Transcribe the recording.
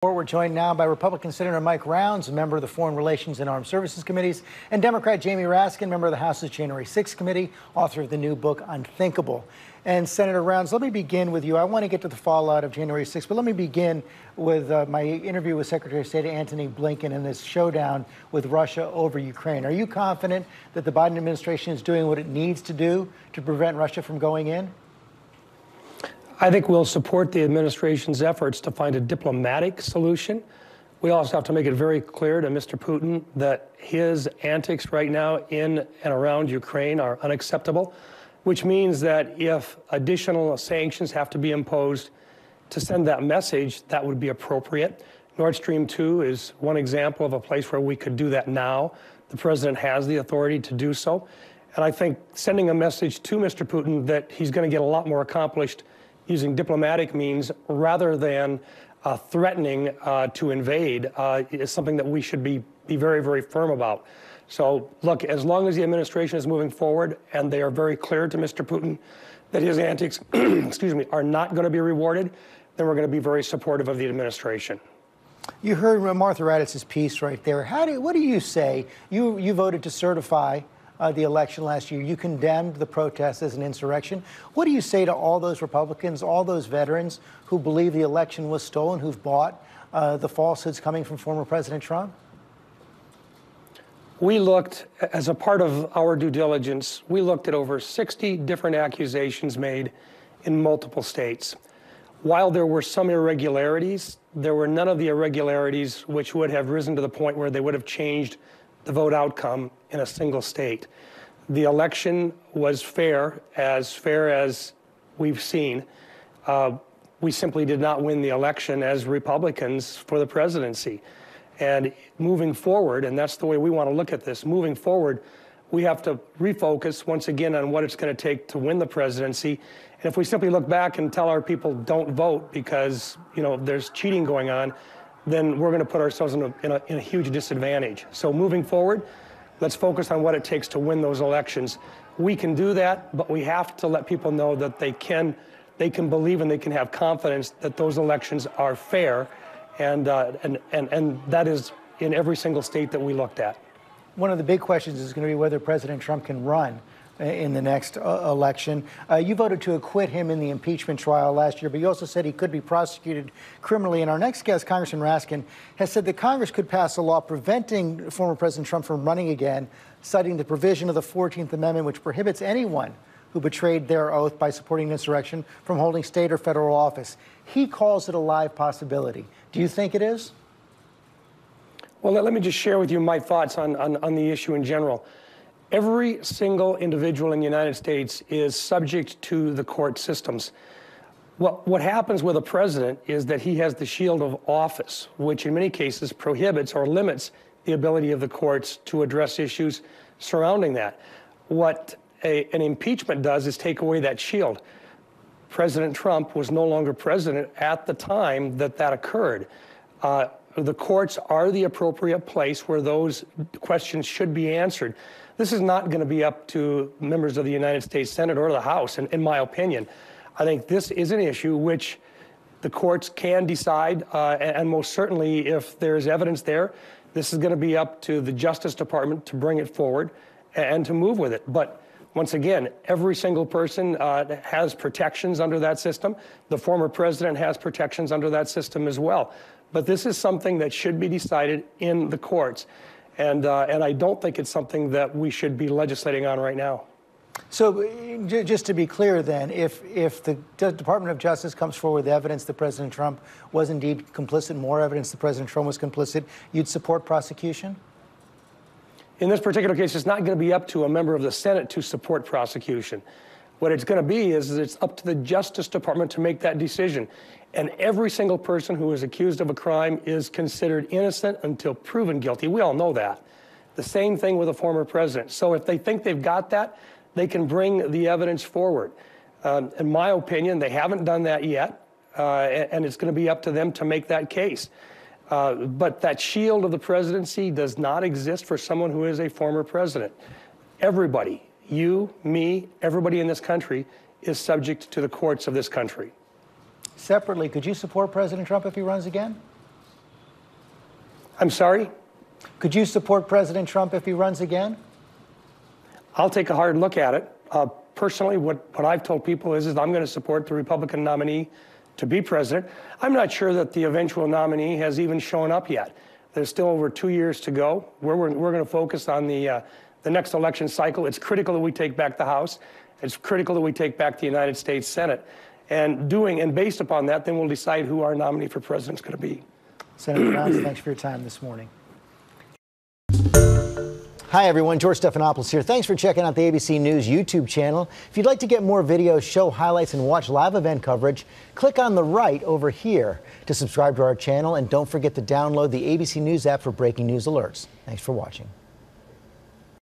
We're joined now by Republican Senator Mike Rounds, a member of the Foreign Relations and Armed Services Committees, and Democrat Jamie Raskin, member of the House's January 6th Committee, author of the new book, Unthinkable. And Senator Rounds, let me begin with you. I want to get to the fallout of January 6th, but let me begin with my interview with Secretary of State Antony Blinken and this showdown with Russia over Ukraine. Are you confident that the Biden administration is doing what it needs to do to prevent Russia from going in? I think we'll support the administration's efforts to find a diplomatic solution. We also have to make it very clear to Mr. Putin that his antics right now in and around Ukraine are unacceptable, which means that if additional sanctions have to be imposed to send that message, that would be appropriate. Nord Stream 2 is one example of a place where we could do that now. The president has the authority to do so. And I think sending a message to Mr. Putin that he's going to get a lot more accomplished using diplomatic means rather than threatening to invade is something that we should be very, very firm about. So look, as long as the administration is moving forward and they are very clear to Mr. Putin that his antics, excuse me, are not going to be rewarded, then we're going to be very supportive of the administration. You heard Martha Raddatz's piece right there. What do you say? You voted to certify the election last year. You condemned the protests as an insurrection. What do you say to all those Republicans, all those veterans who believe the election was stolen, who've bought the falsehoods coming from former President Trump? We looked, as a part of our due diligence, we looked at over 60 different accusations made in multiple states. While there were some irregularities, there were none of the irregularities which would have risen to the point where they would have changed the vote outcome in a single state. The election was fair as we've seen. We simply did not win the election as Republicans for the presidency. And moving forward, and that's the way we want to look at this, moving forward, we have to refocus once again on what it's going to take to win the presidency. And if we simply look back and tell our people don't vote because, you know, there's cheating going on, then we're going to put ourselves in a huge disadvantage. So moving forward, let's focus on what it takes to win those elections. We can do that, but we have to let people know that they can believe and they can have confidence that those elections are fair, and that is in every single state that we looked at. One of the big questions is going to be whether President Trump can run in the next election. You voted to acquit him in the impeachment trial last year, but you also said he could be prosecuted criminally. And our next guest, Congressman Raskin, has said that Congress could pass a law preventing former President Trump from running again, citing the provision of the 14th Amendment, which prohibits anyone who betrayed their oath by supporting an insurrection from holding state or federal office. He calls it a live possibility. Do you think it is? Well, let me just share with you my thoughts on the issue in general. Every single individual in the United States is subject to the court systems. What happens with a president is that he has the shield of office, which in many cases prohibits or limits the ability of the courts to address issues surrounding that. What an impeachment does is take away that shield. President Trump was no longer president at the time that occurred. The courts are the appropriate place where those questions should be answered. This is not going to be up to members of the United States Senate or the House, in my opinion. I think this is an issue which the courts can decide, and most certainly if there's evidence there, this is going to be up to the Justice Department to bring it forward and to move with it. But once again, every single person has protections under that system. The former president has protections under that system as well. But this is something that should be decided in the courts. And I don't think it's something that we should be legislating on right now. So just to be clear then, if the Department of Justice comes forward with evidence that President Trump was indeed complicit, more evidence that President Trump was complicit, you'd support prosecution? In this particular case, it's not going to be up to a member of the Senate to support prosecution. What it's going to be is it's up to the Justice Department to make that decision. And every single person who is accused of a crime is considered innocent until proven guilty. We all know that. The same thing with a former president. So if they think they've got that, they can bring the evidence forward. In my opinion, they haven't done that yet, and it's going to be up to them to make that case. But that shield of the presidency does not exist for someone who is a former president. Everybody, you, me, everybody in this country is subject to the courts of this country. Separately, could you support President Trump if he runs again? I'm sorry? Could you support President Trump if he runs again? I'll take a hard look at it. Personally, what I've told people is I'm going to support the Republican nominee to be president. I'm not sure that the eventual nominee has even shown up yet. There's still over 2 years to go. We're going to focus on the next election cycle. It's critical that we take back the House. It's critical that we take back the United States Senate. And based upon that, then we'll decide who our nominee for president is going to be. Senator Johnson, thanks for your time this morning. Hi, everyone. George Stephanopoulos here. Thanks for checking out the ABC News YouTube channel. If you'd like to get more videos, show highlights, and watch live event coverage, click on the right over here to subscribe to our channel. And don't forget to download the ABC News app for breaking news alerts. Thanks for watching.